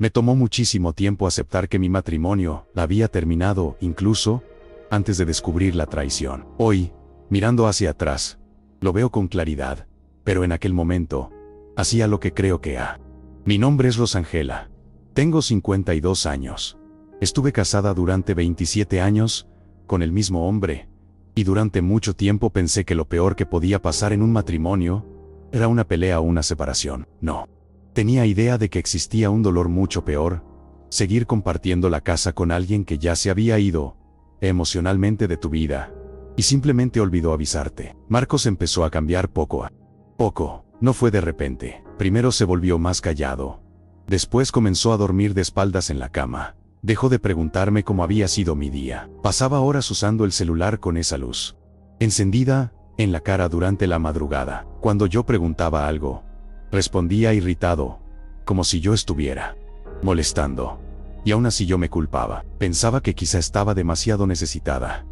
Me tomó muchísimo tiempo aceptar que mi matrimonio había terminado, incluso antes de descubrir la traición. Hoy, mirando hacia atrás, lo veo con claridad, pero en aquel momento, hacía lo que creo que ha. Mi nombre es Rosangela. Tengo 52 años. Estuve casada durante 27 años, con el mismo hombre, y durante mucho tiempo pensé que lo peor que podía pasar en un matrimonio era una pelea o una separación. No. Tenía idea de que existía un dolor mucho peor, seguir compartiendo la casa con alguien que ya se había ido emocionalmente de tu vida, y simplemente olvidó avisarte. Marcos empezó a cambiar poco a poco. No fue de repente. Primero se volvió más callado. Después comenzó a dormir de espaldas en la cama. Dejó de preguntarme cómo había sido mi día. Pasaba horas usando el celular con esa luz encendida en la cara durante la madrugada. Cuando yo preguntaba algo, respondía irritado, como si yo estuviera molestando. Y aún así yo me culpaba. Pensaba que quizá estaba demasiado necesitada,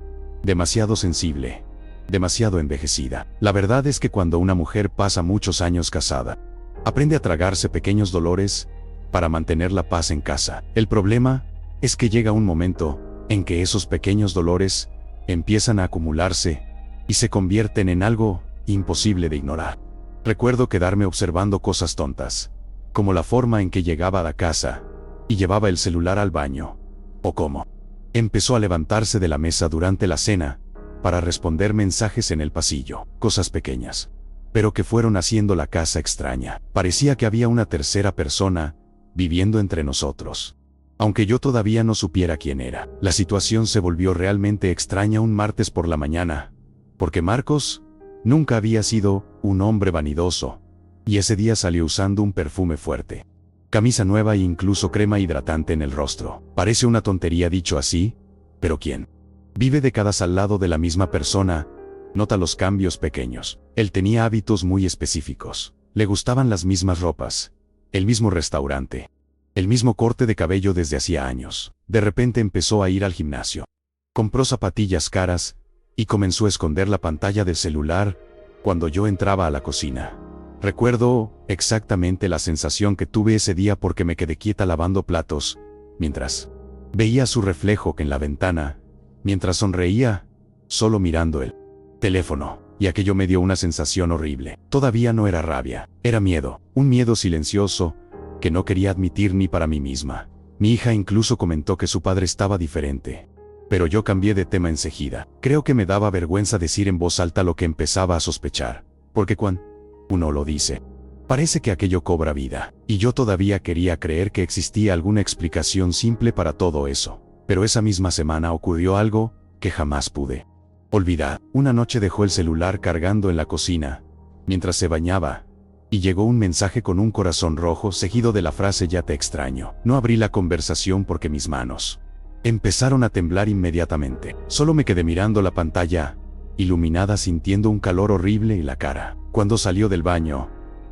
demasiado sensible, demasiado envejecida. La verdad es que cuando una mujer pasa muchos años casada, aprende a tragarse pequeños dolores para mantener la paz en casa. El problema es que llega un momento en que esos pequeños dolores empiezan a acumularse y se convierten en algo imposible de ignorar. Recuerdo quedarme observando cosas tontas, como la forma en que llegaba a la casa y llevaba el celular al baño, o cómo empezó a levantarse de la mesa durante la cena para responder mensajes en el pasillo. Cosas pequeñas, pero que fueron haciendo la casa extraña. Parecía que había una tercera persona viviendo entre nosotros, aunque yo todavía no supiera quién era. La situación se volvió realmente extraña un martes por la mañana, porque Marcos nunca había sido un hombre vanidoso, y ese día salió usando un perfume fuerte, camisa nueva e incluso crema hidratante en el rostro. Parece una tontería dicho así, pero ¿quién vive décadas al lado de la misma persona nota los cambios pequeños? Él tenía hábitos muy específicos. Le gustaban las mismas ropas, el mismo restaurante, el mismo corte de cabello desde hacía años. De repente empezó a ir al gimnasio. Compró zapatillas caras y comenzó a esconder la pantalla del celular cuando yo entraba a la cocina. Recuerdo exactamente la sensación que tuve ese día porque me quedé quieta lavando platos, mientras veía su reflejo en la ventana, mientras sonreía, solo mirando el teléfono, y aquello me dio una sensación horrible. Todavía no era rabia, era miedo, un miedo silencioso que no quería admitir ni para mí misma. Mi hija incluso comentó que su padre estaba diferente, pero yo cambié de tema enseguida. Creo que me daba vergüenza decir en voz alta lo que empezaba a sospechar, porque cuando uno lo dice, parece que aquello cobra vida, y yo todavía quería creer que existía alguna explicación simple para todo eso. Pero esa misma semana ocurrió algo que jamás pude olvidar. Una noche dejó el celular cargando en la cocina, mientras se bañaba, y llegó un mensaje con un corazón rojo seguido de la frase "ya te extraño". No abrí la conversación porque mis manos empezaron a temblar inmediatamente. Solo me quedé mirando la pantalla, iluminada, sintiendo un calor horrible en la cara. Cuando salió del baño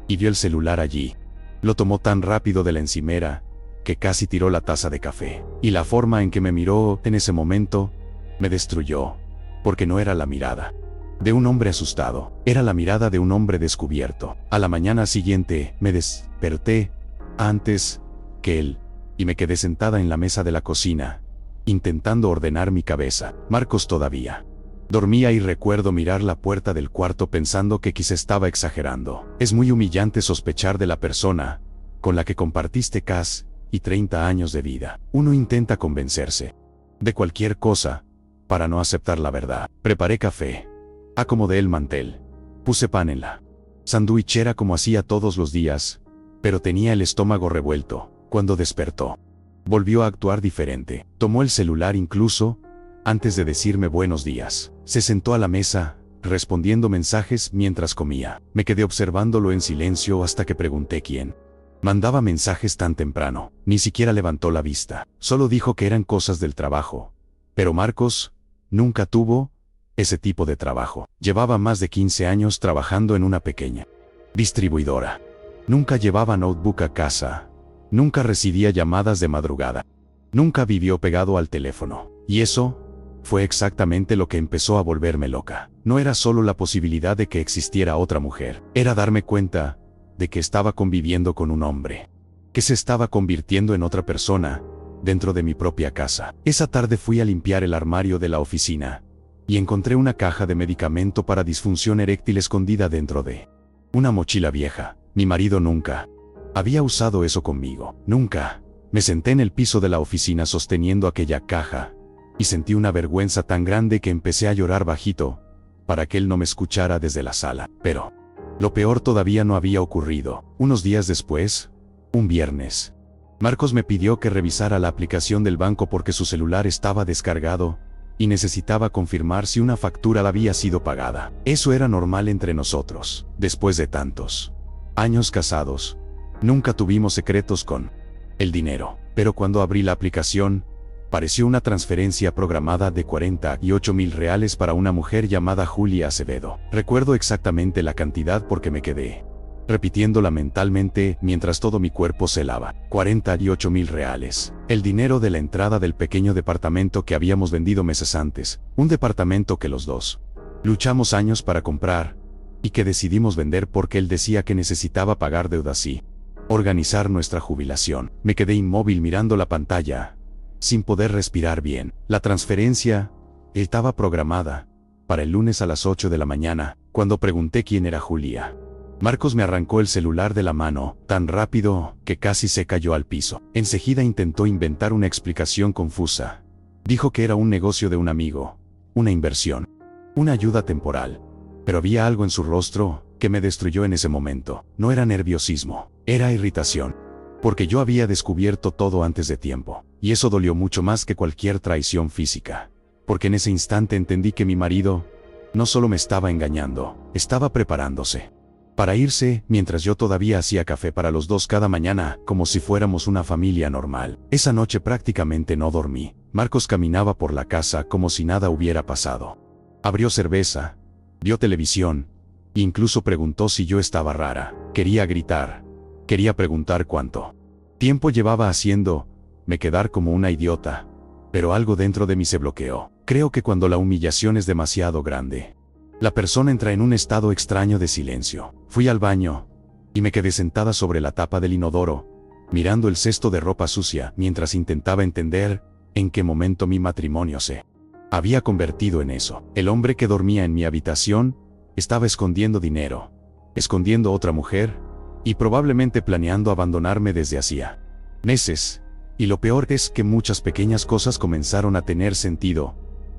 y vio el celular allí, lo tomó tan rápido de la encimera que casi tiró la taza de café. Y la forma en que me miró en ese momento me destruyó, porque no era la mirada de un hombre asustado, era la mirada de un hombre descubierto. A la mañana siguiente me desperté antes que él y me quedé sentada en la mesa de la cocina, intentando ordenar mi cabeza. Marcos todavía dormía y recuerdo mirar la puerta del cuarto pensando que quizá estaba exagerando. Es muy humillante sospechar de la persona con la que compartiste casi 30 años de vida. Uno intenta convencerse de cualquier cosa para no aceptar la verdad. Preparé café, acomodé el mantel, puse pan en la sandwichera como hacía todos los días, pero tenía el estómago revuelto. Cuando despertó, volvió a actuar diferente. Tomó el celular incluso antes de decirme buenos días. Se sentó a la mesa, respondiendo mensajes mientras comía. Me quedé observándolo en silencio hasta que pregunté quién mandaba mensajes tan temprano. Ni siquiera levantó la vista. Solo dijo que eran cosas del trabajo. Pero Marcos nunca tuvo ese tipo de trabajo. Llevaba más de 15 años trabajando en una pequeña distribuidora. Nunca llevaba notebook a casa. Nunca recibía llamadas de madrugada. Nunca vivió pegado al teléfono. Y eso fue exactamente lo que empezó a volverme loca. No era solo la posibilidad de que existiera otra mujer. Era darme cuenta de que estaba conviviendo con un hombre que se estaba convirtiendo en otra persona, dentro de mi propia casa. Esa tarde fui a limpiar el armario de la oficina, y encontré una caja de medicamento para disfunción eréctil escondida dentro de una mochila vieja. Mi marido nunca había usado eso conmigo. Nunca. Me senté en el piso de la oficina sosteniendo aquella caja, y sentí una vergüenza tan grande que empecé a llorar bajito, para que él no me escuchara desde la sala. Pero lo peor todavía no había ocurrido. Unos días después, un viernes, Marcos me pidió que revisara la aplicación del banco porque su celular estaba descargado, y necesitaba confirmar si una factura había sido pagada. Eso era normal entre nosotros. Después de tantos años casados, nunca tuvimos secretos con el dinero. Pero cuando abrí la aplicación, pareció una transferencia programada de 48,000 reales para una mujer llamada Julia Acevedo. Recuerdo exactamente la cantidad porque me quedé repitiéndola mentalmente mientras todo mi cuerpo se helaba. 48,000 reales. El dinero de la entrada del pequeño departamento que habíamos vendido meses antes. Un departamento que los dos luchamos años para comprar, y que decidimos vender porque él decía que necesitaba pagar deudas y organizar nuestra jubilación. Me quedé inmóvil mirando la pantalla, sin poder respirar bien. La transferencia estaba programada para el lunes a las 8 de la mañana, cuando pregunté quién era Julia. Marcos me arrancó el celular de la mano, tan rápido que casi se cayó al piso. Enseguida intentó inventar una explicación confusa. Dijo que era un negocio de un amigo, una inversión, una ayuda temporal. Pero había algo en su rostro que me destruyó en ese momento. No era nerviosismo, era irritación. Porque yo había descubierto todo antes de tiempo. Y eso dolió mucho más que cualquier traición física. Porque en ese instante entendí que mi marido no solo me estaba engañando, estaba preparándose para irse, mientras yo todavía hacía café para los dos cada mañana, como si fuéramos una familia normal. Esa noche prácticamente no dormí. Marcos caminaba por la casa como si nada hubiera pasado. Abrió cerveza, vio televisión, e incluso preguntó si yo estaba rara. Quería gritar. Quería preguntar cuánto tiempo llevaba haciéndome quedar como una idiota. Pero algo dentro de mí se bloqueó. Creo que cuando la humillación es demasiado grande, la persona entra en un estado extraño de silencio. Fui al baño, y me quedé sentada sobre la tapa del inodoro, mirando el cesto de ropa sucia, mientras intentaba entender en qué momento mi matrimonio se había convertido en eso. El hombre que dormía en mi habitación estaba escondiendo dinero, escondiendo otra mujer, y probablemente planeando abandonarme desde hacía meses. Y lo peor es que muchas pequeñas cosas comenzaron a tener sentido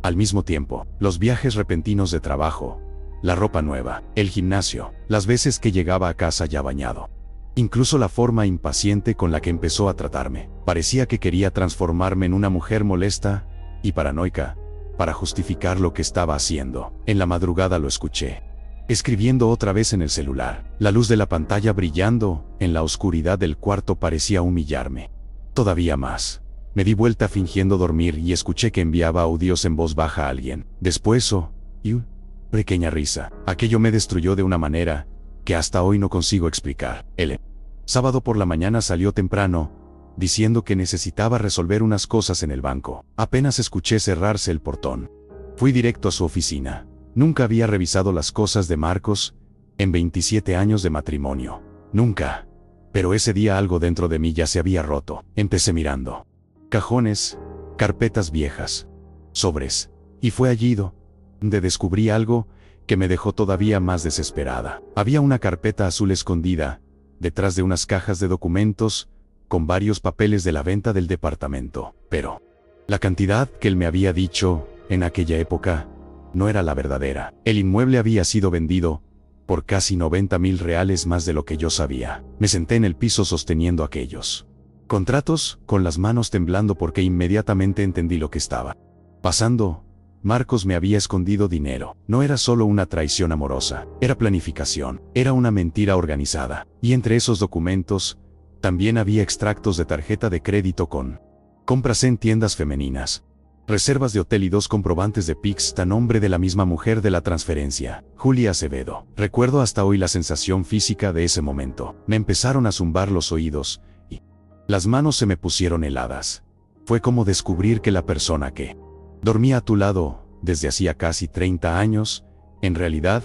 al mismo tiempo. Los viajes repentinos de trabajo, la ropa nueva, el gimnasio, las veces que llegaba a casa ya bañado. Incluso la forma impaciente con la que empezó a tratarme. Parecía que quería transformarme en una mujer molesta y paranoica para justificar lo que estaba haciendo. En la madrugada lo escuché escribiendo otra vez en el celular. La luz de la pantalla brillando en la oscuridad del cuarto parecía humillarme todavía más. Me di vuelta fingiendo dormir y escuché que enviaba audios en voz baja a alguien. Después y pequeña risa. Aquello me destruyó de una manera que hasta hoy no consigo explicar. El sábado por la mañana salió temprano, diciendo que necesitaba resolver unas cosas en el banco. Apenas escuché cerrarse el portón, fui directo a su oficina. Nunca había revisado las cosas de Marcos en 27 años de matrimonio. Nunca. Pero ese día algo dentro de mí ya se había roto. Empecé mirando cajones, carpetas viejas, sobres, y fue allí donde descubrí algo que me dejó todavía más desesperada. Había una carpeta azul escondida detrás de unas cajas de documentos con varios papeles de la venta del departamento. Pero la cantidad que él me había dicho en aquella época no era la verdadera. El inmueble había sido vendido por casi 90,000 reales más de lo que yo sabía. Me senté en el piso sosteniendo aquellos contratos, con las manos temblando porque inmediatamente entendí lo que estaba pasando. Marcos me había escondido dinero. No era solo una traición amorosa, era planificación, era una mentira organizada. Y entre esos documentos, también había extractos de tarjeta de crédito con compras en tiendas femeninas, reservas de hotel y 2 comprobantes de Pix a nombre de la misma mujer de la transferencia, Julia Acevedo. Recuerdo hasta hoy la sensación física de ese momento. Me empezaron a zumbar los oídos, y las manos se me pusieron heladas. Fue como descubrir que la persona que dormía a tu lado desde hacía casi 30 años, en realidad,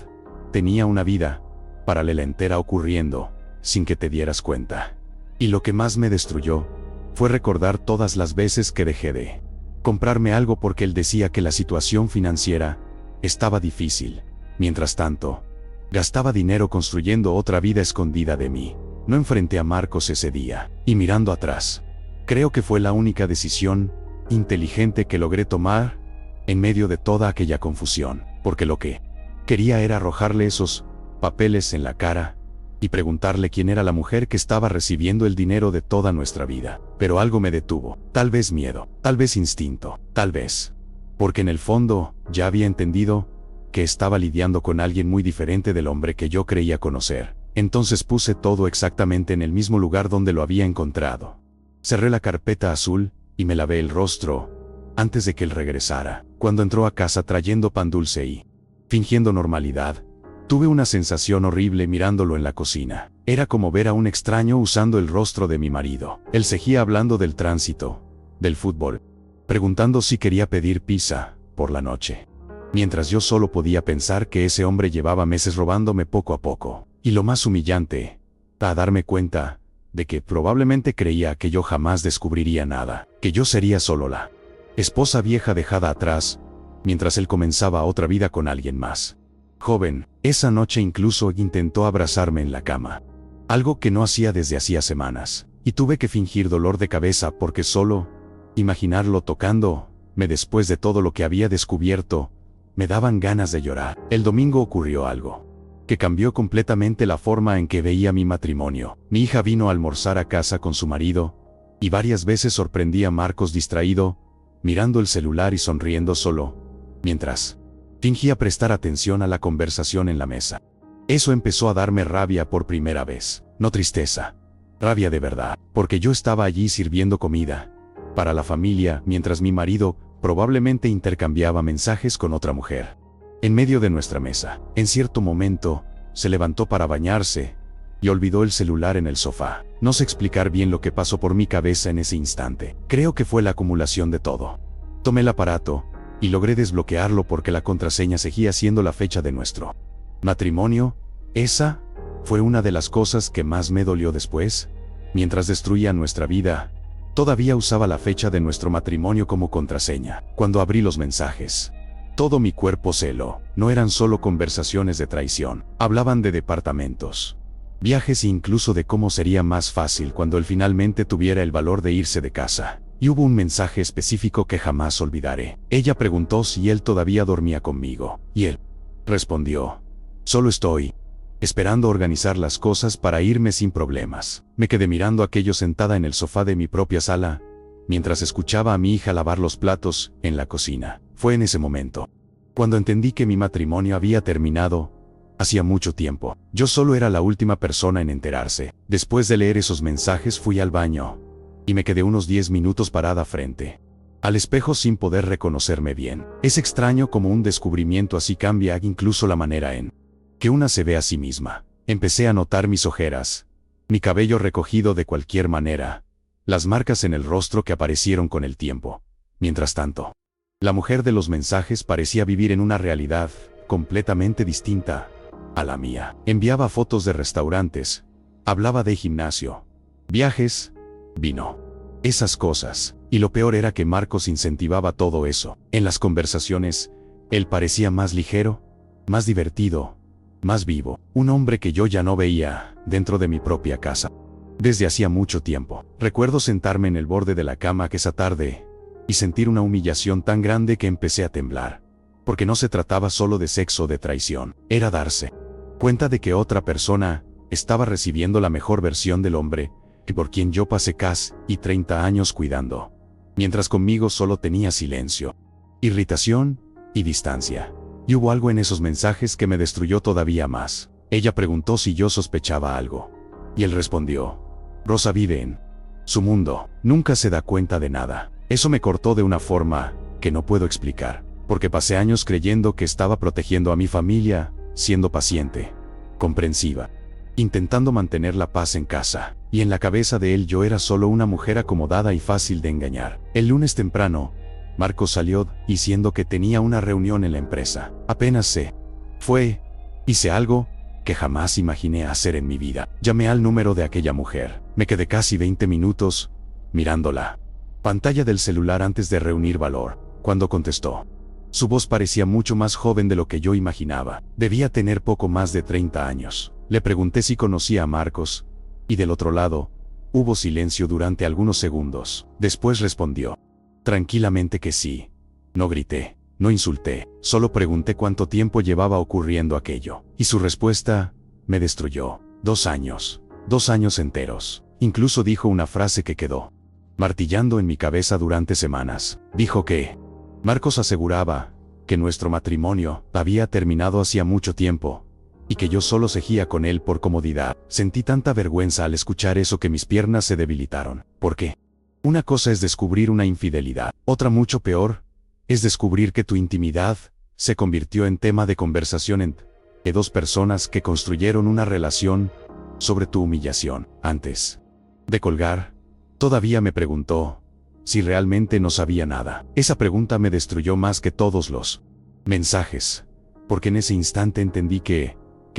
tenía una vida paralela entera ocurriendo sin que te dieras cuenta. Y lo que más me destruyó fue recordar todas las veces que dejé de comprarme algo porque él decía que la situación financiera estaba difícil. Mientras tanto, gastaba dinero construyendo otra vida escondida de mí. No enfrenté a Marcos ese día, y mirando atrás, creo que fue la única decisión inteligente que logré tomar en medio de toda aquella confusión, porque lo que quería era arrojarle esos papeles en la cara y preguntarle quién era la mujer que estaba recibiendo el dinero de toda nuestra vida. Pero algo me detuvo, tal vez miedo, tal vez instinto, tal vez porque en el fondo ya había entendido que estaba lidiando con alguien muy diferente del hombre que yo creía conocer. Entonces puse todo exactamente en el mismo lugar donde lo había encontrado. Cerré la carpeta azul y me lavé el rostro antes de que él regresara. Cuando entró a casa trayendo pan dulce y fingiendo normalidad, tuve una sensación horrible mirándolo en la cocina. Era como ver a un extraño usando el rostro de mi marido. Él seguía hablando del tránsito, del fútbol, preguntando si quería pedir pizza por la noche, mientras yo solo podía pensar que ese hombre llevaba meses robándome poco a poco. Y lo más humillante, a darme cuenta de que probablemente creía que yo jamás descubriría nada, que yo sería solo la esposa vieja dejada atrás, mientras él comenzaba otra vida con alguien más joven. Esa noche incluso intentó abrazarme en la cama, algo que no hacía desde hacía semanas, y tuve que fingir dolor de cabeza porque solo imaginarlo tocándome después de todo lo que había descubierto, me daban ganas de llorar. El domingo ocurrió algo que cambió completamente la forma en que veía mi matrimonio. Mi hija vino a almorzar a casa con su marido, y varias veces sorprendí a Marcos distraído, mirando el celular y sonriendo solo, mientras fingía prestar atención a la conversación en la mesa. Eso empezó a darme rabia por primera vez. No tristeza, rabia de verdad, porque yo estaba allí sirviendo comida para la familia, mientras mi marido probablemente intercambiaba mensajes con otra mujer en medio de nuestra mesa. En cierto momento, se levantó para bañarse y olvidó el celular en el sofá. No sé explicar bien lo que pasó por mi cabeza en ese instante. Creo que fue la acumulación de todo. Tomé el aparato y logré desbloquearlo porque la contraseña seguía siendo la fecha de nuestro matrimonio. Esa fue una de las cosas que más me dolió después. Mientras destruía nuestra vida, todavía usaba la fecha de nuestro matrimonio como contraseña. Cuando abrí los mensajes, todo mi cuerpo se heló. No eran solo conversaciones de traición. Hablaban de departamentos, viajes e incluso de cómo sería más fácil cuando él finalmente tuviera el valor de irse de casa. Y hubo un mensaje específico que jamás olvidaré. Ella preguntó si él todavía dormía conmigo, y él respondió: solo estoy esperando organizar las cosas para irme sin problemas. Me quedé mirando aquello sentada en el sofá de mi propia sala, mientras escuchaba a mi hija lavar los platos en la cocina. Fue en ese momento cuando entendí que mi matrimonio había terminado hacía mucho tiempo. Yo solo era la última persona en enterarse. Después de leer esos mensajes fui al baño y me quedé unos 10 minutos parada frente al espejo sin poder reconocerme bien. Es extraño cómo un descubrimiento así cambia incluso la manera en que una se ve a sí misma. Empecé a notar mis ojeras, mi cabello recogido de cualquier manera, las marcas en el rostro que aparecieron con el tiempo. Mientras tanto, la mujer de los mensajes parecía vivir en una realidad completamente distinta a la mía. Enviaba fotos de restaurantes, hablaba de gimnasio, viajes, vino, esas cosas. Y lo peor era que Marcos incentivaba todo eso. En las conversaciones, él parecía más ligero, más divertido, más vivo. Un hombre que yo ya no veía dentro de mi propia casa desde hacía mucho tiempo. Recuerdo sentarme en el borde de la cama esa tarde y sentir una humillación tan grande que empecé a temblar. Porque no se trataba solo de sexo o de traición. Era darse cuenta de que otra persona estaba recibiendo la mejor versión del hombre y por quien yo pasé casi 30 años cuidando, mientras conmigo solo tenía silencio, irritación y distancia. Y hubo algo en esos mensajes que me destruyó todavía más. Ella preguntó si yo sospechaba algo, y él respondió: Rosa vive en su mundo, nunca se da cuenta de nada. Eso me cortó de una forma que no puedo explicar, porque pasé años creyendo que estaba protegiendo a mi familia, siendo paciente, comprensiva, intentando mantener la paz en casa, y en la cabeza de él yo era solo una mujer acomodada y fácil de engañar. El lunes temprano, Marcos salió diciendo que tenía una reunión en la empresa. Apenas se fue, hice algo que jamás imaginé hacer en mi vida. Llamé al número de aquella mujer. Me quedé casi 20 minutos mirando la pantalla del celular antes de reunir valor. Cuando contestó, su voz parecía mucho más joven de lo que yo imaginaba. Debía tener poco más de 30 años. Le pregunté si conocía a Marcos, y del otro lado, hubo silencio durante algunos segundos. Después respondió tranquilamente que sí. No grité, no insulté, solo pregunté cuánto tiempo llevaba ocurriendo aquello. Y su respuesta me destruyó. 2 años. 2 años enteros. Incluso dijo una frase que quedó martillando en mi cabeza durante semanas. Dijo que Marcos aseguraba que nuestro matrimonio había terminado hacía mucho tiempo, y que yo solo seguía con él por comodidad. Sentí tanta vergüenza al escuchar eso que mis piernas se debilitaron. ¿Por qué? Una cosa es descubrir una infidelidad, otra mucho peor es descubrir que tu intimidad se convirtió en tema de conversación entre 2 personas que construyeron una relación sobre tu humillación. Antes de colgar, todavía me preguntó si realmente no sabía nada. Esa pregunta me destruyó más que todos los mensajes, porque en ese instante entendí que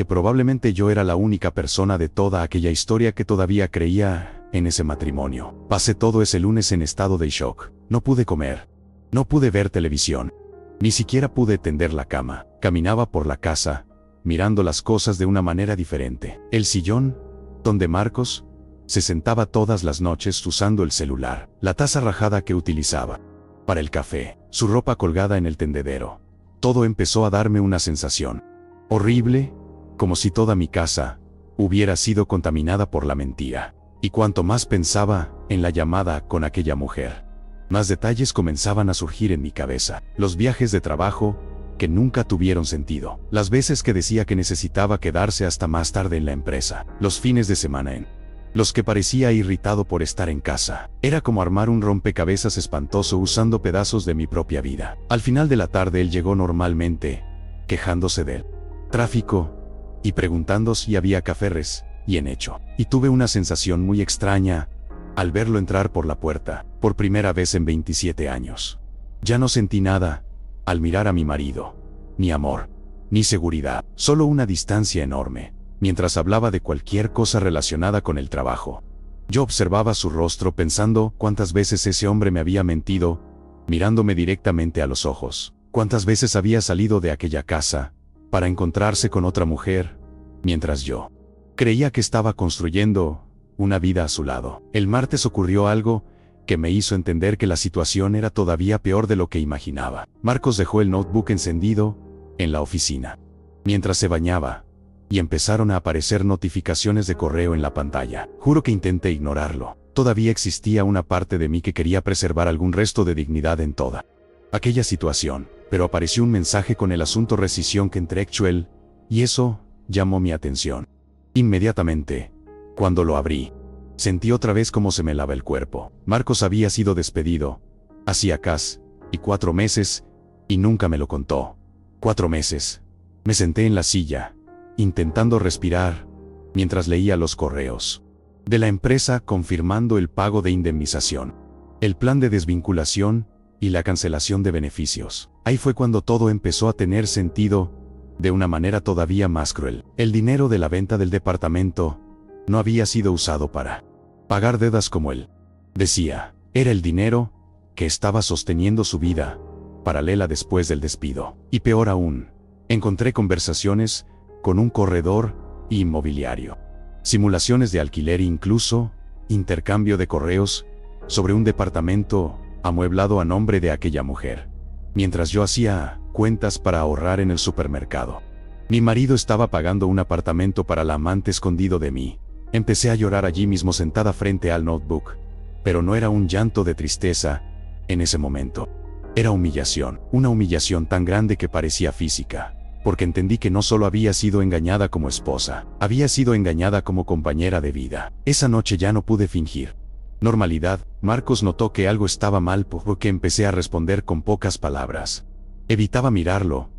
probablemente yo era la única persona de toda aquella historia que todavía creía en ese matrimonio. Pasé todo ese lunes en estado de shock. No pude comer. No pude ver televisión. Ni siquiera pude tender la cama. Caminaba por la casa, mirando las cosas de una manera diferente. El sillón, donde Marcos se sentaba todas las noches usando el celular. La taza rajada que utilizaba para el café. Su ropa colgada en el tendedero. Todo empezó a darme una sensación horrible, como si toda mi casa hubiera sido contaminada por la mentira. Y cuanto más pensaba en la llamada con aquella mujer, más detalles comenzaban a surgir en mi cabeza. Los viajes de trabajo que nunca tuvieron sentido. Las veces que decía que necesitaba quedarse hasta más tarde en la empresa. Los fines de semana en los que parecía irritado por estar en casa. Era como armar un rompecabezas espantoso usando pedazos de mi propia vida. Al final de la tarde él llegó normalmente, quejándose del tráfico y preguntando si había cafés, y en hecho. Y tuve una sensación muy extraña al verlo entrar por la puerta, por primera vez en 27 años. Ya no sentí nada al mirar a mi marido, ni amor, ni seguridad, solo una distancia enorme, mientras hablaba de cualquier cosa relacionada con el trabajo. Yo observaba su rostro pensando cuántas veces ese hombre me había mentido, mirándome directamente a los ojos, cuántas veces había salido de aquella casa para encontrarse con otra mujer, mientras yo creía que estaba construyendo una vida a su lado. El martes ocurrió algo que me hizo entender que la situación era todavía peor de lo que imaginaba. Marcos dejó el notebook encendido en la oficina mientras se bañaba, y empezaron a aparecer notificaciones de correo en la pantalla. Juro que intenté ignorarlo. Todavía existía una parte de mí que quería preservar algún resto de dignidad en toda aquella situación, pero apareció un mensaje con el asunto rescisión que entregué él, y eso llamó mi atención. Inmediatamente, cuando lo abrí, sentí otra vez cómo se me helaba el cuerpo. Marcos había sido despedido hacía casi 4 meses, y nunca me lo contó. 4 meses. Me senté en la silla, intentando respirar, mientras leía los correos de la empresa confirmando el pago de indemnización, el plan de desvinculación y la cancelación de beneficios. Ahí fue cuando todo empezó a tener sentido de una manera todavía más cruel. El dinero de la venta del departamento no había sido usado para pagar deudas como él decía. Era el dinero que estaba sosteniendo su vida paralela después del despido. Y peor aún, encontré conversaciones con un corredor inmobiliario, simulaciones de alquiler e incluso intercambio de correos sobre un departamento amueblado a nombre de aquella mujer, mientras yo hacía cuentas para ahorrar en el supermercado. Mi marido estaba pagando un apartamento para la amante escondido de mí. Empecé a llorar allí mismo sentada frente al notebook, pero no era un llanto de tristeza en ese momento. Era humillación, una humillación tan grande que parecía física, porque entendí que no solo había sido engañada como esposa, había sido engañada como compañera de vida. Esa noche ya no pude fingir normalidad. Marcos notó que algo estaba mal porque empecé a responder con pocas palabras. Evitaba mirarlo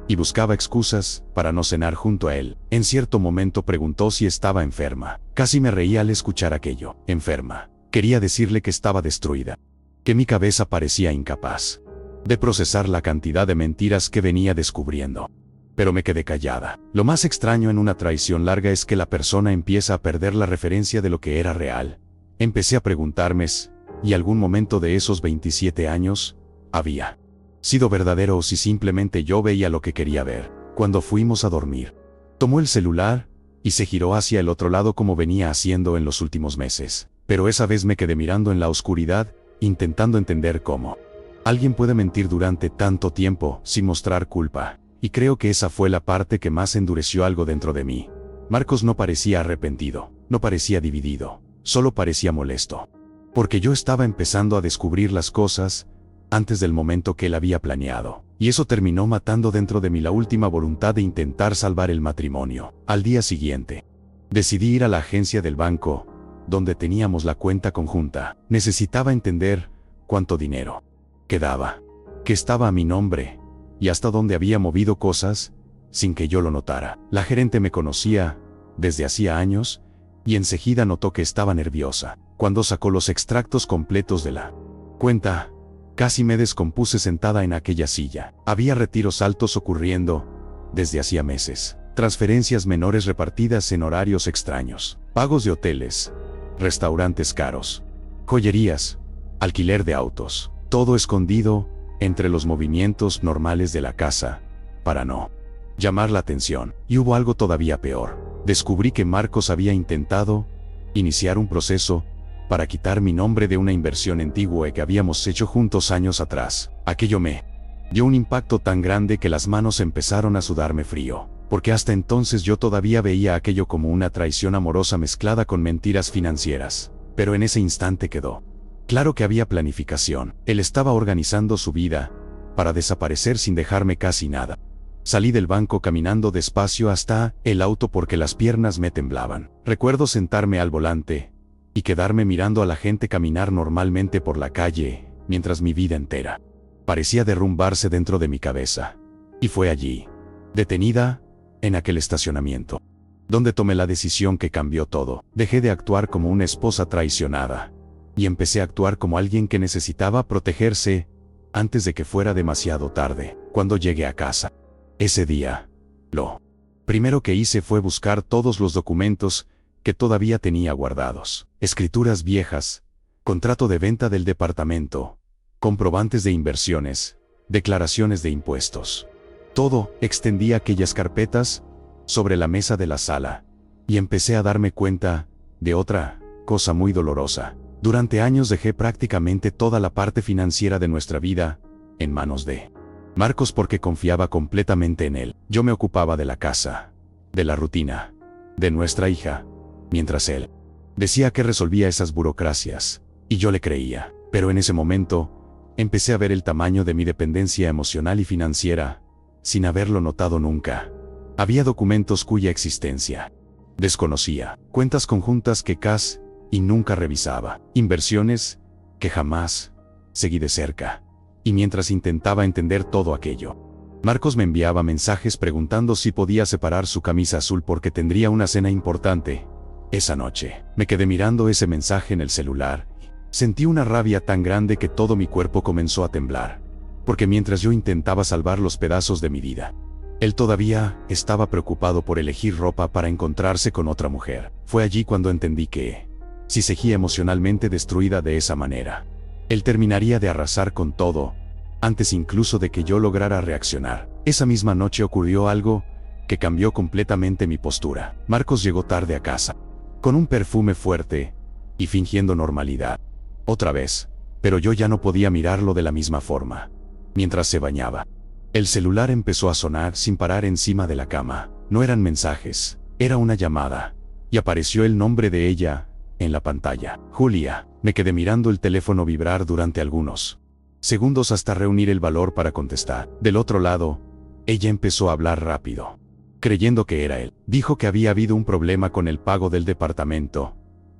y buscaba excusas para no cenar junto a él. En cierto momento preguntó si estaba enferma. Casi me reía al escuchar aquello. Enferma. Quería decirle que estaba destruida, que mi cabeza parecía incapaz de procesar la cantidad de mentiras que venía descubriendo. pero me quedé callada. Lo más extraño en una traición larga es que la persona empieza a perder la referencia de lo que era real. Empecé a preguntarme si algún momento de esos 27 años había sido verdadero o si simplemente yo veía lo que quería ver. Cuando fuimos a dormir, tomó el celular y se giró hacia el otro lado como venía haciendo en los últimos meses. Pero esa vez me quedé mirando en la oscuridad, intentando entender cómo alguien puede mentir durante tanto tiempo sin mostrar culpa. Y creo que esa fue la parte que más endureció algo dentro de mí. Marcos no parecía arrepentido, no parecía dividido, solo parecía molesto. Porque yo estaba empezando a descubrir las cosas antes del momento que él había planeado. Y eso terminó matando dentro de mí la última voluntad de intentar salvar el matrimonio. Al día siguiente, decidí ir a la agencia del banco, donde teníamos la cuenta conjunta. Necesitaba entender cuánto dinero quedaba, que estaba a mi nombre, y hasta dónde había movido cosas, sin que yo lo notara. La gerente me conocía desde hacía años, y enseguida notó que estaba nerviosa. Cuando sacó los extractos completos de la cuenta, casi me descompuse sentada en aquella silla. Había retiros altos ocurriendo desde hacía meses, transferencias menores repartidas en horarios extraños, pagos de hoteles, restaurantes caros, joyerías, alquiler de autos, todo escondido entre los movimientos normales de la casa, para no llamar la atención. Y hubo algo todavía peor. Descubrí que Marcos había intentado iniciar un proceso para quitar mi nombre de una inversión antigua que habíamos hecho juntos años atrás. Aquello me dio un impacto tan grande que las manos empezaron a sudarme frío, porque hasta entonces yo todavía veía aquello como una traición amorosa mezclada con mentiras financieras. Pero en ese instante quedó claro que había planificación. Él estaba organizando su vida para desaparecer sin dejarme casi nada. Salí del banco caminando despacio hasta el auto porque las piernas me temblaban. Recuerdo sentarme al volante y quedarme mirando a la gente caminar normalmente por la calle, mientras mi vida entera parecía derrumbarse dentro de mi cabeza. Y fue allí, detenida, en aquel estacionamiento, donde tomé la decisión que cambió todo. Dejé de actuar como una esposa traicionada y empecé a actuar como alguien que necesitaba protegerse antes de que fuera demasiado tarde. Cuando llegué a casa ese día, lo primero que hice fue buscar todos los documentos que todavía tenía guardados. Escrituras viejas, contrato de venta del departamento, comprobantes de inversiones, declaraciones de impuestos. Todo. Extendí aquellas carpetas sobre la mesa de la sala y empecé a darme cuenta de otra cosa muy dolorosa. Durante años dejé prácticamente toda la parte financiera de nuestra vida en manos de Marcos porque confiaba completamente en él. Yo me ocupaba de la casa, de la rutina, de nuestra hija, mientras él decía que resolvía esas burocracias, y yo le creía. Pero en ese momento, empecé a ver el tamaño de mi dependencia emocional y financiera, sin haberlo notado nunca. Había documentos cuya existencia desconocía, cuentas conjuntas que casi y nunca revisaba, inversiones que jamás seguí de cerca. Y mientras intentaba entender todo aquello, Marcos me enviaba mensajes preguntando si podía separar su camisa azul porque tendría una cena importante esa noche. Me quedé mirando ese mensaje en el celular. Sentí una rabia tan grande que todo mi cuerpo comenzó a temblar, porque mientras yo intentaba salvar los pedazos de mi vida, él todavía estaba preocupado por elegir ropa para encontrarse con otra mujer. Fue allí cuando entendí que, si seguía emocionalmente destruida de esa manera, él terminaría de arrasar con todo, antes incluso de que yo lograra reaccionar. Esa misma noche ocurrió algo que cambió completamente mi postura. Marcos llegó tarde a casa, con un perfume fuerte, y fingiendo normalidad. Otra vez, pero yo ya no podía mirarlo de la misma forma. Mientras se bañaba, el celular empezó a sonar sin parar encima de la cama. No eran mensajes, era una llamada, y apareció el nombre de ella en la pantalla. Julia. Me quedé mirando el teléfono vibrar durante algunos segundos hasta reunir el valor para contestar. Del otro lado, ella empezó a hablar rápido, creyendo que era él. Dijo que había habido un problema con el pago del departamento,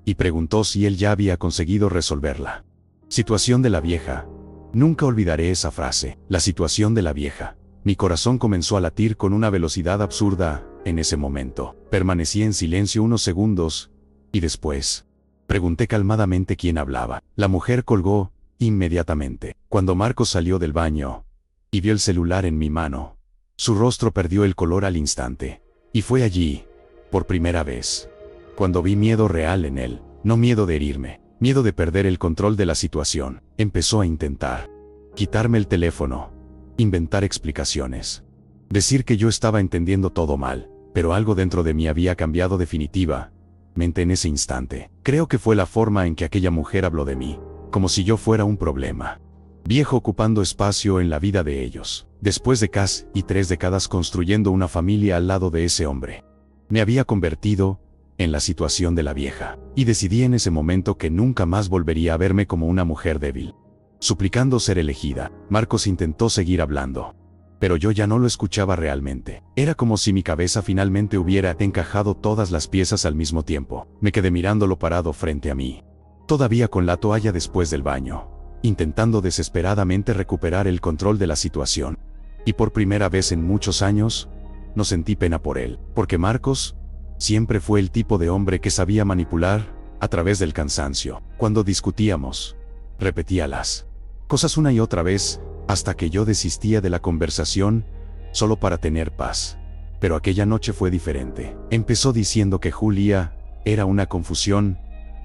y preguntó si él ya había conseguido resolverla. Situación de la vieja. Nunca olvidaré esa frase. La situación de la vieja. Mi corazón comenzó a latir con una velocidad absurda en ese momento. Permanecí en silencio unos segundos, y después pregunté calmadamente quién hablaba. La mujer colgó inmediatamente. Cuando Marcos salió del baño y vio el celular en mi mano, Su rostro perdió el color al instante. Y fue allí, por primera vez, cuando vi miedo real en él. No miedo de herirme, miedo de perder el control de la situación. Empezó a intentar quitarme el teléfono, inventar explicaciones, decir que yo estaba entendiendo todo mal, pero algo dentro de mí había cambiado definitivamente en ese instante. Creo que fue la forma en que aquella mujer habló de mí, como si yo fuera un problema viejo ocupando espacio en la vida de ellos. Después de casi 3 décadas construyendo una familia al lado de ese hombre, me había convertido en la situación de la vieja, y decidí en ese momento que nunca más volvería a verme como una mujer débil, suplicando ser elegida. Marcos intentó seguir hablando, pero yo ya no lo escuchaba realmente. Era como si mi cabeza finalmente hubiera encajado todas las piezas al mismo tiempo. Me quedé mirándolo parado frente a mí, todavía con la toalla después del baño, intentando desesperadamente recuperar el control de la situación. Y por primera vez en muchos años, no sentí pena por él, porque Marcos siempre fue el tipo de hombre que sabía manipular a través del cansancio. Cuando discutíamos, repetía las cosas una y otra vez, hasta que yo desistía de la conversación, solo para tener paz. Pero aquella noche fue diferente. Empezó diciendo que Julia era una confusión,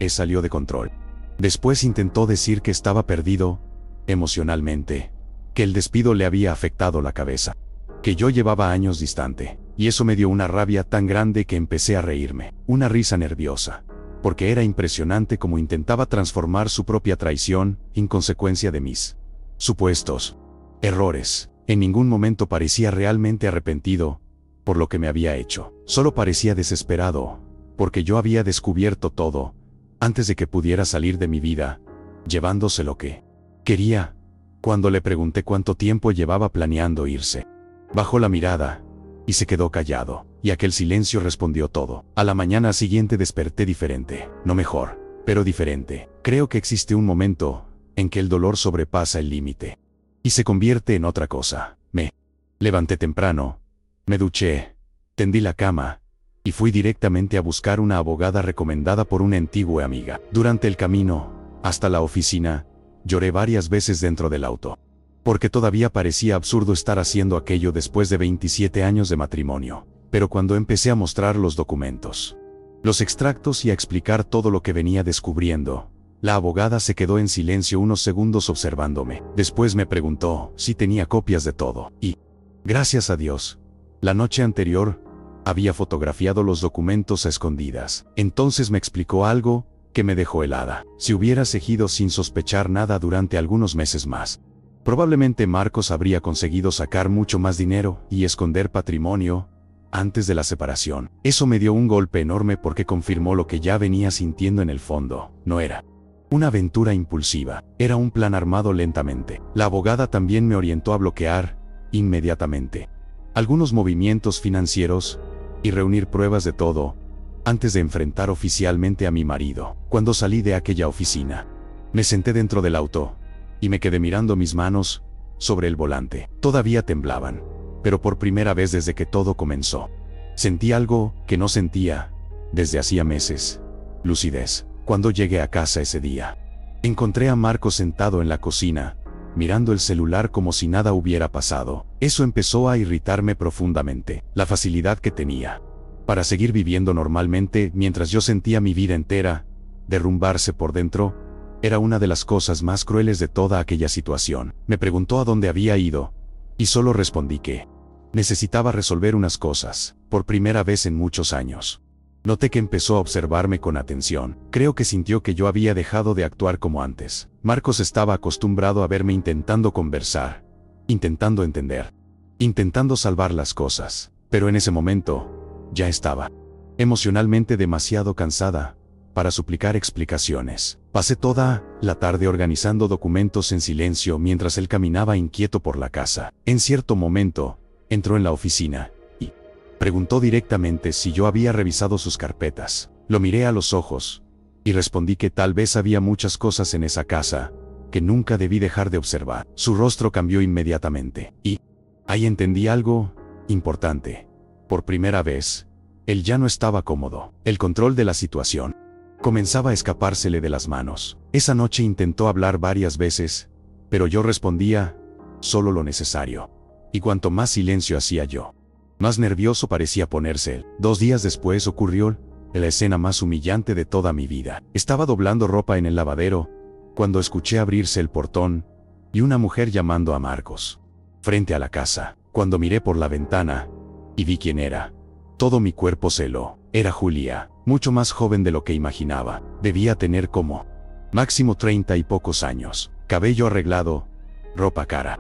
salió de control. Después intentó decir que estaba perdido emocionalmente, que el despido le había afectado la cabeza, que yo llevaba años distante, y eso me dio una rabia tan grande que empecé a reírme, una risa nerviosa, porque era impresionante cómo intentaba transformar su propia traición en consecuencia de mis supuestos errores. En ningún momento parecía realmente arrepentido por lo que me había hecho, solo parecía desesperado, porque yo había descubierto todo antes de que pudiera salir de mi vida, llevándose lo que quería. Cuando le pregunté cuánto tiempo llevaba planeando irse, bajó la mirada y se quedó callado, y aquel silencio respondió todo. A la mañana siguiente desperté diferente, no mejor, pero diferente. Creo que existe un momento en que el dolor sobrepasa el límite y se convierte en otra cosa. Me levanté temprano, me duché, tendí la cama y fui directamente a buscar una abogada recomendada por una antigua amiga. Durante el camino hasta la oficina, lloré varias veces dentro del auto, porque todavía parecía absurdo estar haciendo aquello después de 27 años de matrimonio. Pero cuando empecé a mostrar los documentos, los extractos y a explicar todo lo que venía descubriendo, la abogada se quedó en silencio unos segundos observándome. Después me preguntó si tenía copias de todo, y, gracias a Dios, la noche anterior había fotografiado los documentos a escondidas. Entonces me explicó algo que me dejó helada. Si hubiera seguido sin sospechar nada durante algunos meses más, probablemente Marcos habría conseguido sacar mucho más dinero y esconder patrimonio antes de la separación. Eso me dio un golpe enorme porque confirmó lo que ya venía sintiendo en el fondo. No era una aventura impulsiva, era un plan armado lentamente. La abogada también me orientó a bloquear inmediatamente algunos movimientos financieros y reunir pruebas de todo antes de enfrentar oficialmente a mi marido. Cuando salí de aquella oficina, me senté dentro del auto y me quedé mirando mis manos sobre el volante. Todavía temblaban, pero por primera vez desde que todo comenzó, sentí algo que no sentía desde hacía meses: lucidez. Cuando llegué a casa ese día, encontré a Marcos sentado en la cocina, mirando el celular como si nada hubiera pasado. Eso empezó a irritarme profundamente. La facilidad que tenía para seguir viviendo normalmente mientras yo sentía mi vida entera derrumbarse por dentro, era una de las cosas más crueles de toda aquella situación. Me preguntó a dónde había ido, y solo respondí que necesitaba resolver unas cosas. Por primera vez en muchos años, noté que empezó a observarme con atención. Creo que sintió que yo había dejado de actuar como antes. Marcos estaba acostumbrado a verme intentando conversar, intentando entender, intentando salvar las cosas. Pero en ese momento, ya estaba emocionalmente demasiado cansada para suplicar explicaciones. Pasé toda la tarde organizando documentos en silencio mientras él caminaba inquieto por la casa. En cierto momento, entró en la oficina y preguntó directamente si yo había revisado sus carpetas. Lo miré a los ojos y respondí que tal vez había muchas cosas en esa casa que nunca debí dejar de observar. Su rostro cambió inmediatamente y ahí entendí algo importante. Por primera vez, él ya no estaba cómodo. El control de la situación comenzaba a escapársele de las manos. Esa noche intentó hablar varias veces, pero yo respondía solo lo necesario. Y cuanto más silencio hacía yo, más nervioso parecía ponerse él. 2 días después ocurrió la escena más humillante de toda mi vida. Estaba doblando ropa en el lavadero, cuando escuché abrirse el portón, y una mujer llamando a Marcos, frente a la casa. Cuando miré por la ventana, y vi quién era, todo mi cuerpo se heló. Era Julia, mucho más joven de lo que imaginaba. Debía tener como máximo 30 y pocos años, cabello arreglado, ropa cara,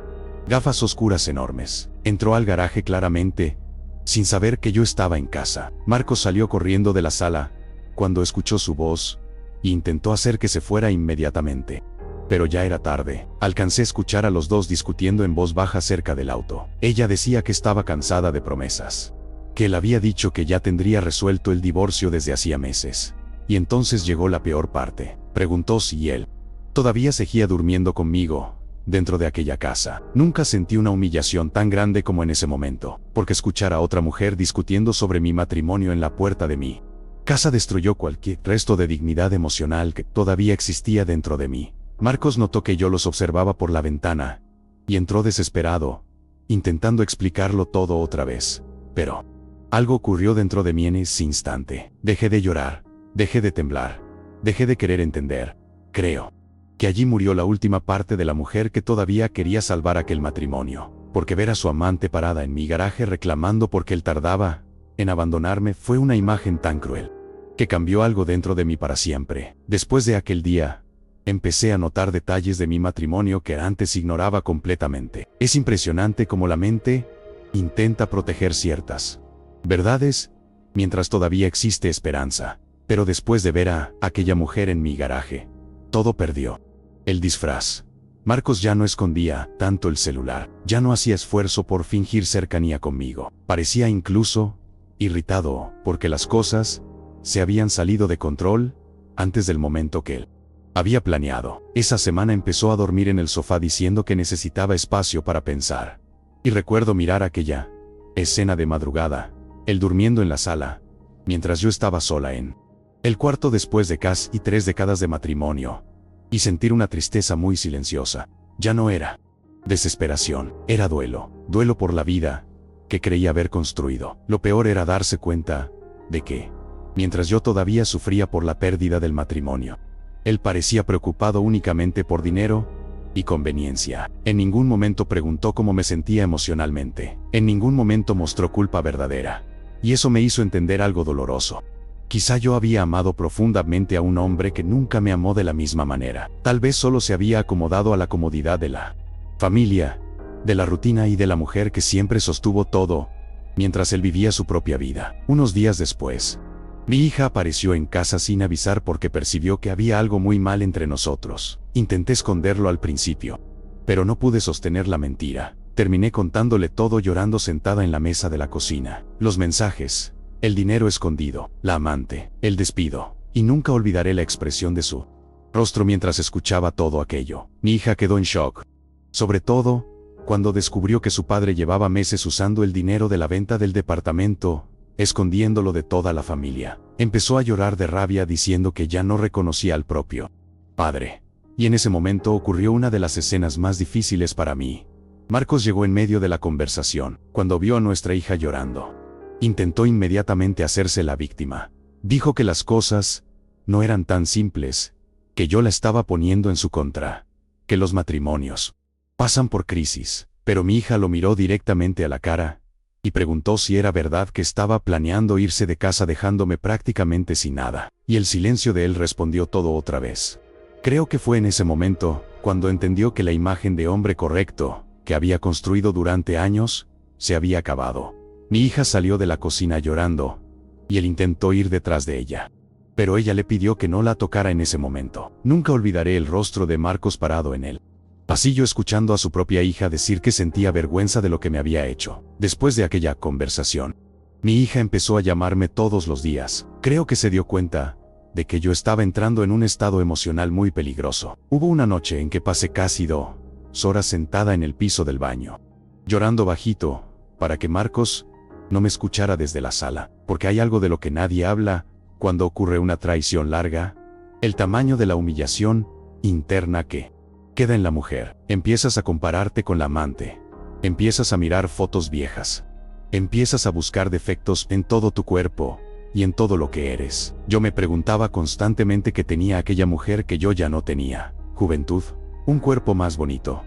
gafas oscuras enormes. Entró al garaje claramente, sin saber que yo estaba en casa. Marcos salió corriendo de la sala, cuando escuchó su voz, e intentó hacer que se fuera inmediatamente. Pero ya era tarde. Alcancé a escuchar a los dos discutiendo en voz baja cerca del auto. Ella decía que estaba cansada de promesas, que él había dicho que ya tendría resuelto el divorcio desde hacía meses. Y entonces llegó la peor parte. Preguntó si él todavía seguía durmiendo conmigo dentro de aquella casa. Nunca sentí una humillación tan grande como en ese momento, porque escuchar a otra mujer discutiendo sobre mi matrimonio en la puerta de mi casa destruyó cualquier resto de dignidad emocional que todavía existía dentro de mí. Marcos notó que yo los observaba por la ventana, y entró desesperado, intentando explicarlo todo otra vez. Pero algo ocurrió dentro de mí en ese instante. Dejé de llorar, dejé de temblar, dejé de querer entender. Creo que allí murió la última parte de la mujer que todavía quería salvar aquel matrimonio, porque ver a su amante parada en mi garaje reclamando porque él tardaba en abandonarme fue una imagen tan cruel, que cambió algo dentro de mí para siempre. Después de aquel día, empecé a notar detalles de mi matrimonio que antes ignoraba completamente. Es impresionante cómo la mente intenta proteger ciertas verdades mientras todavía existe esperanza. Pero después de ver a aquella mujer en mi garaje, todo perdió el disfraz. Marcos ya no escondía tanto el celular, ya no hacía esfuerzo por fingir cercanía conmigo. Parecía incluso irritado porque las cosas se habían salido de control antes del momento que él había planeado. Esa semana empezó a dormir en el sofá diciendo que necesitaba espacio para pensar. Y recuerdo mirar aquella escena de madrugada, él durmiendo en la sala, mientras yo estaba sola en el cuarto después de casi 3 décadas de matrimonio, y sentir una tristeza muy silenciosa. Ya no era desesperación, era duelo, duelo por la vida que creía haber construido. Lo peor era darse cuenta de que, mientras yo todavía sufría por la pérdida del matrimonio, él parecía preocupado únicamente por dinero y conveniencia. En ningún momento preguntó cómo me sentía emocionalmente. En ningún momento mostró culpa verdadera. Y eso me hizo entender algo doloroso. Quizá yo había amado profundamente a un hombre que nunca me amó de la misma manera. Tal vez solo se había acomodado a la comodidad de la familia, de la rutina y de la mujer que siempre sostuvo todo, mientras él vivía su propia vida. Unos días después, mi hija apareció en casa sin avisar porque percibió que había algo muy mal entre nosotros. Intenté esconderlo al principio, pero no pude sostener la mentira. Terminé contándole todo llorando sentada en la mesa de la cocina. Los mensajes, el dinero escondido, la amante, el despido, y nunca olvidaré la expresión de su rostro mientras escuchaba todo aquello. Mi hija quedó en shock, sobre todo cuando descubrió que su padre llevaba meses usando el dinero de la venta del departamento, escondiéndolo de toda la familia. Empezó a llorar de rabia diciendo que ya no reconocía al propio padre. Y en ese momento ocurrió una de las escenas más difíciles para mí. Marcos llegó en medio de la conversación. Cuando vio a nuestra hija llorando, intentó inmediatamente hacerse la víctima. Dijo que las cosas no eran tan simples, que yo la estaba poniendo en su contra, que los matrimonios pasan por crisis. Pero mi hija lo miró directamente a la cara y preguntó si era verdad que estaba planeando irse de casa dejándome prácticamente sin nada. Y el silencio de él respondió todo otra vez. Creo que fue en ese momento cuando entendió que la imagen de hombre correcto que había construido durante años se había acabado. Mi hija salió de la cocina llorando, y él intentó ir detrás de ella. Pero ella le pidió que no la tocara en ese momento. Nunca olvidaré el rostro de Marcos parado en el pasillo escuchando a su propia hija decir que sentía vergüenza de lo que me había hecho. Después de aquella conversación, mi hija empezó a llamarme todos los días. Creo que se dio cuenta de que yo estaba entrando en un estado emocional muy peligroso. Hubo una noche en que pasé casi 2 horas sentada en el piso del baño, llorando bajito, para que Marcos no me escuchara desde la sala, porque hay algo de lo que nadie habla cuando ocurre una traición larga, el tamaño de la humillación interna que queda en la mujer. Empiezas a compararte con la amante, Empiezas a mirar fotos viejas. Empiezas a buscar defectos en todo tu cuerpo y en todo lo que eres. Yo me preguntaba constantemente qué tenía aquella mujer que yo ya no tenía. Juventud, un cuerpo más bonito,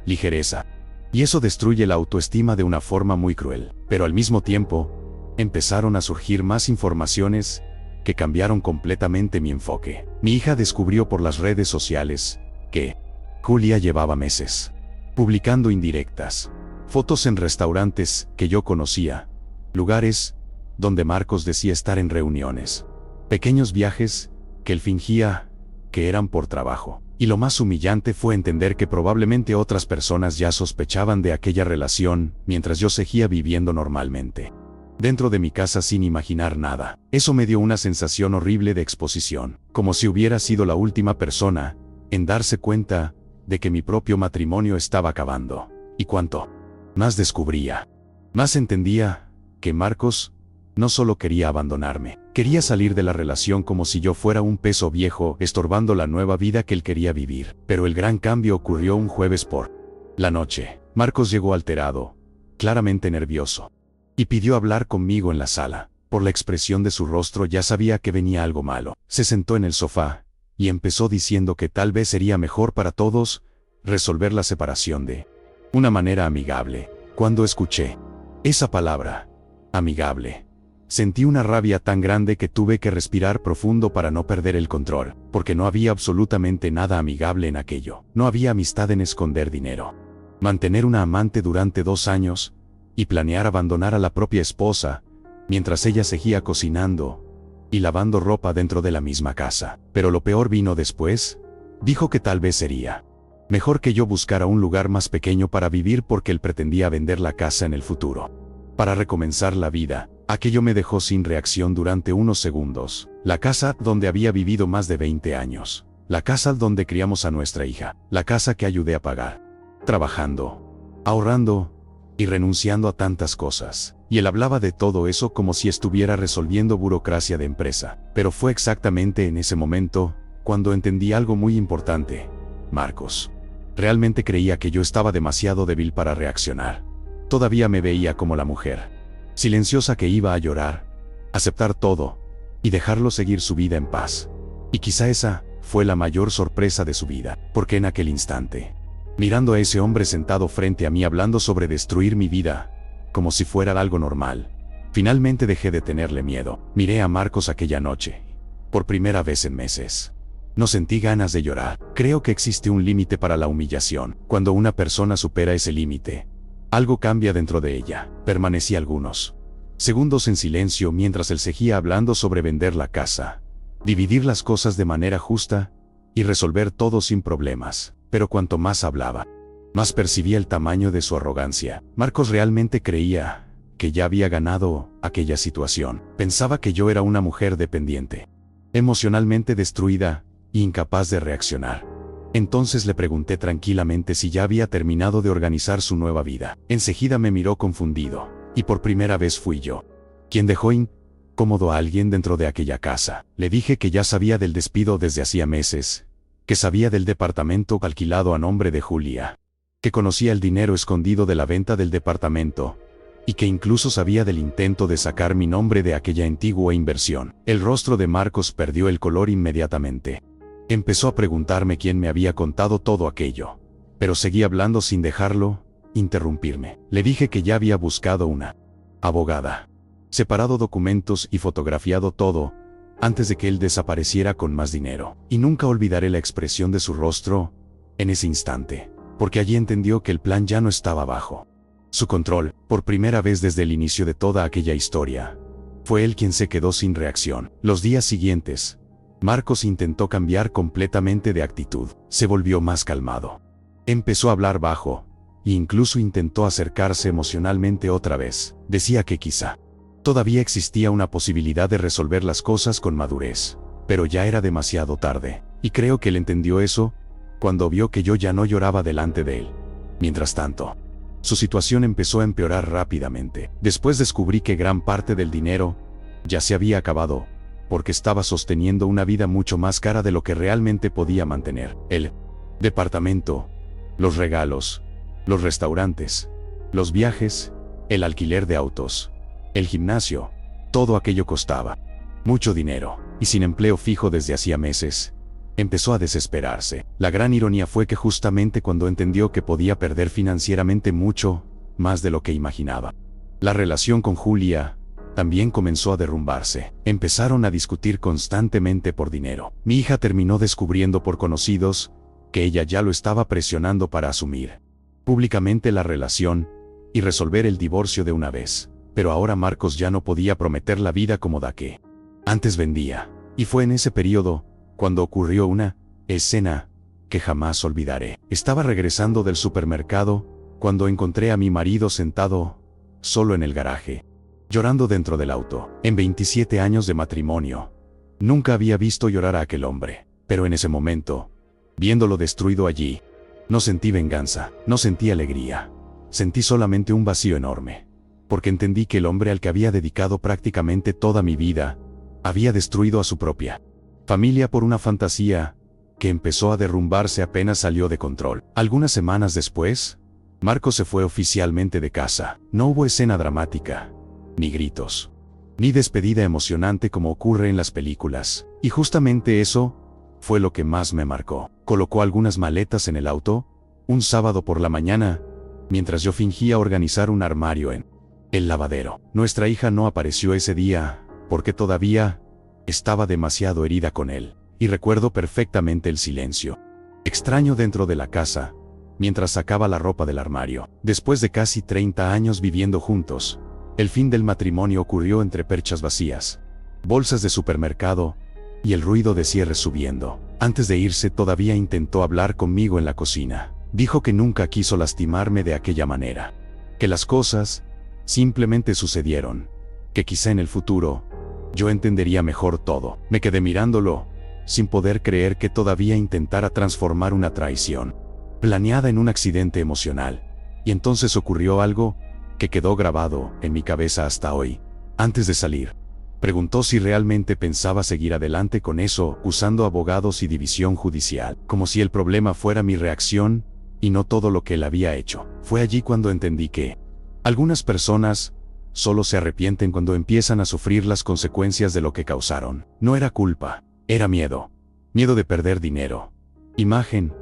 ligereza. Y eso destruye la autoestima de una forma muy cruel. Pero al mismo tiempo, empezaron a surgir más informaciones que cambiaron completamente mi enfoque. Mi hija descubrió por las redes sociales que Julia llevaba meses publicando indirectas, fotos en restaurantes que yo conocía, lugares donde Marcos decía estar en reuniones, pequeños viajes que él fingía que eran por trabajo. Y lo más humillante fue entender que probablemente otras personas ya sospechaban de aquella relación mientras yo seguía viviendo normalmente dentro de mi casa sin imaginar nada. Eso me dio una sensación horrible de exposición, como si hubiera sido la última persona en darse cuenta de que mi propio matrimonio estaba acabando. Y cuanto más descubría, más entendía que Marcos no solo quería abandonarme, quería salir de la relación como si yo fuera un peso viejo estorbando la nueva vida que él quería vivir. Pero el gran cambio ocurrió un jueves por la noche. Marcos llegó alterado, claramente nervioso, y pidió hablar conmigo en la sala. Por la expresión de su rostro ya sabía que venía algo malo. Se sentó en el sofá y empezó diciendo que tal vez sería mejor para todos resolver la separación de una manera amigable. Cuando escuché esa palabra, amigable, sentí una rabia tan grande que tuve que respirar profundo para no perder el control, porque no había absolutamente nada amigable en aquello. No había amistad en esconder dinero, mantener una amante durante 2 años y planear abandonar a la propia esposa mientras ella seguía cocinando y lavando ropa dentro de la misma casa. Pero lo peor vino después. Dijo que tal vez sería mejor que yo buscara un lugar más pequeño para vivir porque él pretendía vender la casa en el futuro para recomenzar la vida. Aquello me dejó sin reacción durante unos segundos. La casa donde había vivido más de 20 años. La casa donde criamos a nuestra hija. La casa que ayudé a pagar. Trabajando, ahorrando y renunciando a tantas cosas. Y él hablaba de todo eso como si estuviera resolviendo burocracia de empresa. Pero fue exactamente en ese momento cuando entendí algo muy importante. Marcos realmente creía que yo estaba demasiado débil para reaccionar. Todavía me veía como la mujer silenciosa que iba a llorar, aceptar todo y dejarlo seguir su vida en paz. Y quizá esa fue la mayor sorpresa de su vida, porque en aquel instante, mirando a ese hombre sentado frente a mí hablando sobre destruir mi vida, como si fuera algo normal, finalmente dejé de tenerle miedo. Miré a Marcos aquella noche, por primera vez en meses. No sentí ganas de llorar. Creo que existe un límite para la humillación. Cuando una persona supera ese límite, algo cambia dentro de ella. Permanecí algunos segundos en silencio mientras él seguía hablando sobre vender la casa, dividir las cosas de manera justa y resolver todo sin problemas. Pero cuanto más hablaba, más percibía el tamaño de su arrogancia. Marcos realmente creía que ya había ganado aquella situación. Pensaba que yo era una mujer dependiente, emocionalmente destruida e incapaz de reaccionar. Entonces le pregunté tranquilamente si ya había terminado de organizar su nueva vida. Enseguida me miró confundido, y por primera vez fui yo quien dejó incómodo a alguien dentro de aquella casa. Le dije que ya sabía del despido desde hacía meses, que sabía del departamento alquilado a nombre de Julia, que conocía el dinero escondido de la venta del departamento, y que incluso sabía del intento de sacar mi nombre de aquella antigua inversión. El rostro de Marcos perdió el color inmediatamente. Empezó a preguntarme quién me había contado todo aquello, pero seguí hablando sin dejarlo interrumpirme. Le dije que ya había buscado una abogada, separado documentos y fotografiado todo, antes de que él desapareciera con más dinero. Y nunca olvidaré la expresión de su rostro en ese instante, porque allí entendió que el plan ya no estaba bajo su control. Por primera vez desde el inicio de toda aquella historia, fue él quien se quedó sin reacción. Los días siguientes, Marcos intentó cambiar completamente de actitud. Se volvió más calmado. Empezó a hablar bajo, e incluso intentó acercarse emocionalmente otra vez. Decía que quizá todavía existía una posibilidad de resolver las cosas con madurez, pero ya era demasiado tarde. Y creo que él entendió eso cuando vio que yo ya no lloraba delante de él. Mientras tanto, su situación empezó a empeorar rápidamente. Después descubrí que gran parte del dinero ya se había acabado, porque estaba sosteniendo una vida mucho más cara de lo que realmente podía mantener. El departamento, los regalos, los restaurantes, Los viajes, el alquiler de autos, el gimnasio, todo aquello costaba mucho dinero, y sin empleo fijo desde hacía meses, empezó a desesperarse. La gran ironía fue que justamente cuando entendió que podía perder financieramente mucho, más de lo que imaginaba, la relación con Julia también comenzó a derrumbarse. Empezaron a discutir constantemente por dinero. Mi hija terminó descubriendo por conocidos que ella ya lo estaba presionando para asumir públicamente la relación y resolver el divorcio de una vez. Pero ahora Marcos ya no podía prometer la vida cómoda que antes vendía. Y fue en ese periodo cuando ocurrió una escena que jamás olvidaré. Estaba regresando del supermercado cuando encontré a mi marido sentado solo en el garaje, llorando dentro del auto. En 27 años de matrimonio, nunca había visto llorar a aquel hombre. Pero en ese momento, viéndolo destruido allí, no sentí venganza, no sentí alegría. Sentí solamente un vacío enorme. Porque entendí que el hombre al que había dedicado prácticamente toda mi vida, había destruido a su propia familia por una fantasía que empezó a derrumbarse apenas salió de control. Algunas semanas después, Marcos se fue oficialmente de casa. No hubo escena dramática, ni gritos, ni despedida emocionante como ocurre en las películas. Y justamente eso fue lo que más me marcó. Colocó algunas maletas en el auto, un sábado por la mañana, mientras yo fingía organizar un armario en el lavadero. Nuestra hija no apareció ese día, porque todavía estaba demasiado herida con él. Y recuerdo perfectamente el silencio extraño dentro de la casa, mientras sacaba la ropa del armario. Después de casi 30 años viviendo juntos, el fin del matrimonio ocurrió entre perchas vacías, bolsas de supermercado y el ruido de cierres subiendo. Antes de irse todavía intentó hablar conmigo en la cocina. Dijo que nunca quiso lastimarme de aquella manera, que las cosas simplemente sucedieron, que quizá en el futuro yo entendería mejor todo. Me quedé mirándolo, sin poder creer que todavía intentara transformar una traición planeada en un accidente emocional. Y entonces ocurrió algo que quedó grabado en mi cabeza hasta hoy. Antes de salir, preguntó si realmente pensaba seguir adelante con eso, usando abogados y división judicial, como si el problema fuera mi reacción y no todo lo que él había hecho. Fue allí cuando entendí que algunas personas solo se arrepienten cuando empiezan a sufrir las consecuencias de lo que causaron. No era culpa, era miedo. Miedo de perder dinero, imagen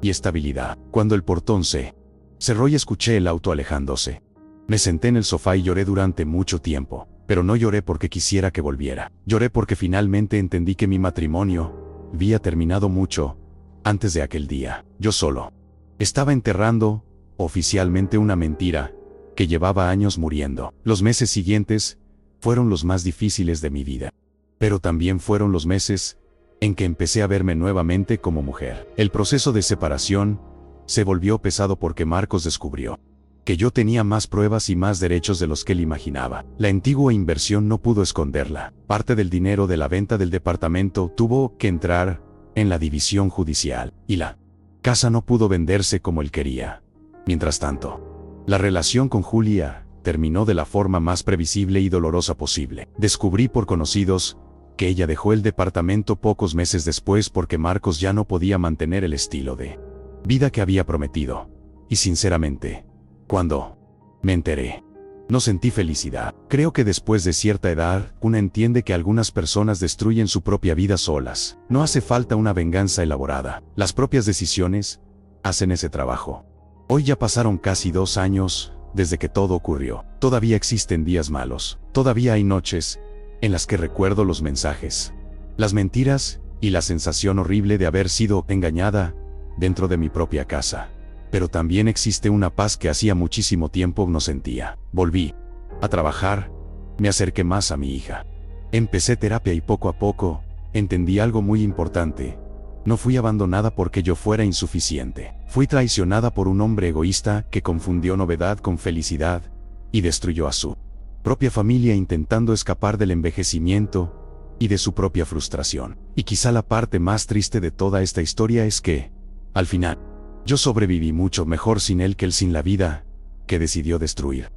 y estabilidad. Cuando el portón se cerró y escuché el auto alejándose, me senté en el sofá y lloré durante mucho tiempo. Pero no lloré porque quisiera que volviera. Lloré porque finalmente entendí que mi matrimonio había terminado mucho antes de aquel día. Yo solo estaba enterrando oficialmente una mentira que llevaba años muriendo. Los meses siguientes fueron los más difíciles de mi vida, pero también fueron los meses en que empecé a verme nuevamente como mujer. El proceso de separación se volvió pesado porque Marcos descubrió que yo tenía más pruebas y más derechos de los que él imaginaba. La antigua inversión no pudo esconderla. Parte del dinero de la venta del departamento tuvo que entrar en la división judicial, y la casa no pudo venderse como él quería. Mientras tanto, la relación con Julia terminó de la forma más previsible y dolorosa posible. Descubrí por conocidos que ella dejó el departamento pocos meses después porque Marcos ya no podía mantener el estilo de vida que había prometido. Y sinceramente, cuando me enteré, no sentí felicidad. Creo que después de cierta edad, uno entiende que algunas personas destruyen su propia vida solas. No hace falta una venganza elaborada. Las propias decisiones hacen ese trabajo. Hoy ya pasaron casi 2 años desde que todo ocurrió. Todavía existen días malos. Todavía hay noches en las que recuerdo los mensajes, las mentiras y la sensación horrible de haber sido engañada dentro de mi propia casa. Pero también existe una paz que hacía muchísimo tiempo no sentía. Volví a trabajar, me acerqué más a mi hija. Empecé terapia y poco a poco entendí algo muy importante. No fui abandonada porque yo fuera insuficiente. Fui traicionada por un hombre egoísta que confundió novedad con felicidad y destruyó a su propia familia intentando escapar del envejecimiento y de su propia frustración. Y quizá la parte más triste de toda esta historia es que, al final, yo sobreviví mucho mejor sin él que él sin la vida que decidió destruir.